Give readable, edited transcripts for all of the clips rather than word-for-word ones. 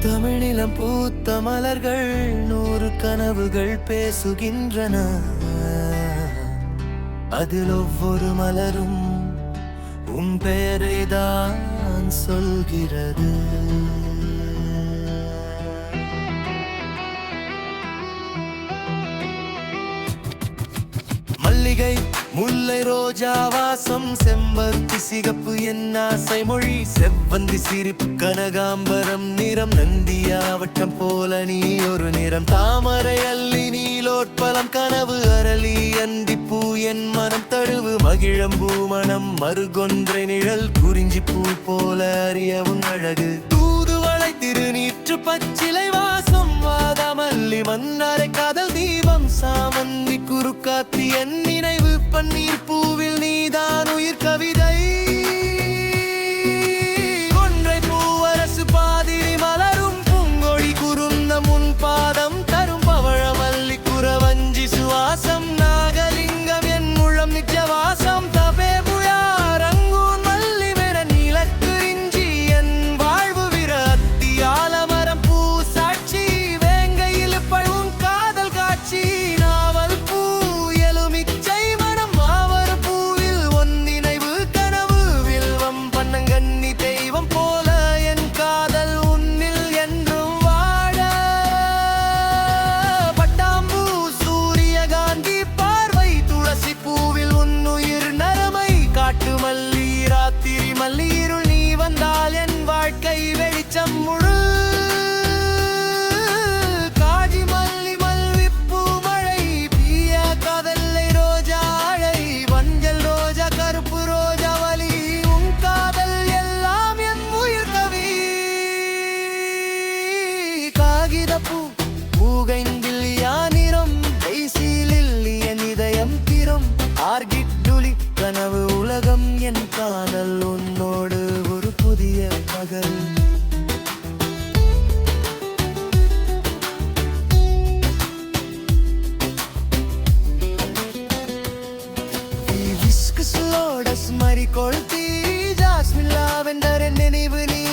தமிழிலம் பூத்த மலர்கள் 100 கனவுகள் பேசுகின்றன. அதில் ஒவ்வொரு மலரும் உன் பெயரை தான் சொல்கிறது. மல்லிகை, முல்லை, ரோஜா வாசம், செம்பருத்தி, சிகப்பு என் ஆசை மொழி, செவ்வந்தி சிரிப்பு, கனகாம்பரம் நிறம், நந்தியாவட்டம் போல நீ ஒரு நிறம், தாமரை, அல்லி, நீலோட்பலம், கனவு, அரளி, அந்திப்பூ என் மனம் தழுவு, மகிழம்பூ மனம், மருகொன்றை நிழல், குறிஞ்சி பூ போல அறியவும் அழகு, தூதுவளை, திருநீற்று, பச்சிலை வாசம், வாதாமல்லி, மன்னாரை, காதல் தீபம், சாமந்தி, குறுக்காத்தி என் நினைவு, பன்னீர் பூவில் நீதான் உயிர் கவிதை, கொன்றை பூவரசு பாதிரி மலரும், பூங்கொடி குறுந்த முன் பாதம் தரும், பவழமல்லி, குறவஞ்சி சுவாசம், நாகலிங்கம் என் முழம் நிஜவாசம், தபே புயா ரங்கூன் மல்லி மெர நீலக்குறிஞ்சி என் வாழ்வு விர அத்தி ஆலமரம் பூ சாட்சி, வேங்கையில் பழும் காதல் காட்சி, நாவல் பூ எலுமிச்சை மனம், மாவர பூவில் ஒன்னினைவு கனவு, வில்வம் பன்னங்கண்ணி தெய்வம் போல என் காதல் உன்னில் என்றும் வாழ, பட்டாம்பூ சூரியகாந்தி பார்வை, துளசி பூவில் உன்னுயிர் நரமை, காட்டு மல்லி, ராத்திரி மல்லி, இருள் நீ வந்தால் என் வாழ்க்கை வெளிச்சம் முழு, காஜி மல்லி மல்விப்பூ மழை, பியா காதல்லை ரோஜா அழை, மஞ்சள் ரோஜா, கருப்பு ரோஜா வலி, உன் காதல் எல்லாம் என் உயிர் கவி, காகிதப்பூ பூகைந்தில் யானிரம், டைசிலில் என் இதயம் திறம், ஆர்கிட்டுலி கனவு உலகம், என் காதல் உன்னோடு ஒரு புதிய பகல். Hibiscus, lotus, maricolti, jasmine, lavender என் நினைவு நீ,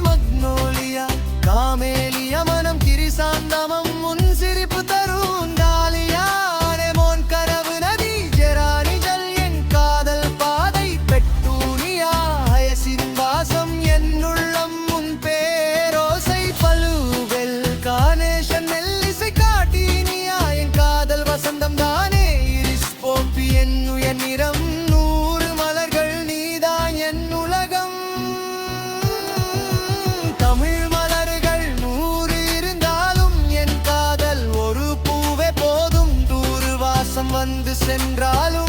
மக்னோலியா, காமேலியா மனம், கிரிசாந்தமம் உன் சிரிப்பு தரும், டாலியா அனெமோன் கனவு நதி, ஜெரானி ஜல் என் காதல் பாதை, பெட்டூனியா ஹயசின் வாசம், என் உள்ளம் உன் பேரோசை, பலுவெல் கார்னேஷன் மெல்லிசை, காட்டீனியா என் காதல் வசந்தம் தானே, இரிஸ் போப்பி என் உயர் நிறம், 100 மலர்கள் நீதான் என் உலகம், தமிழ் மலர்கள் 100 இருந்தாலும் என் காதல் ஒரு பூவே போதும், 100 வாசம் வந்து சென்றாலும்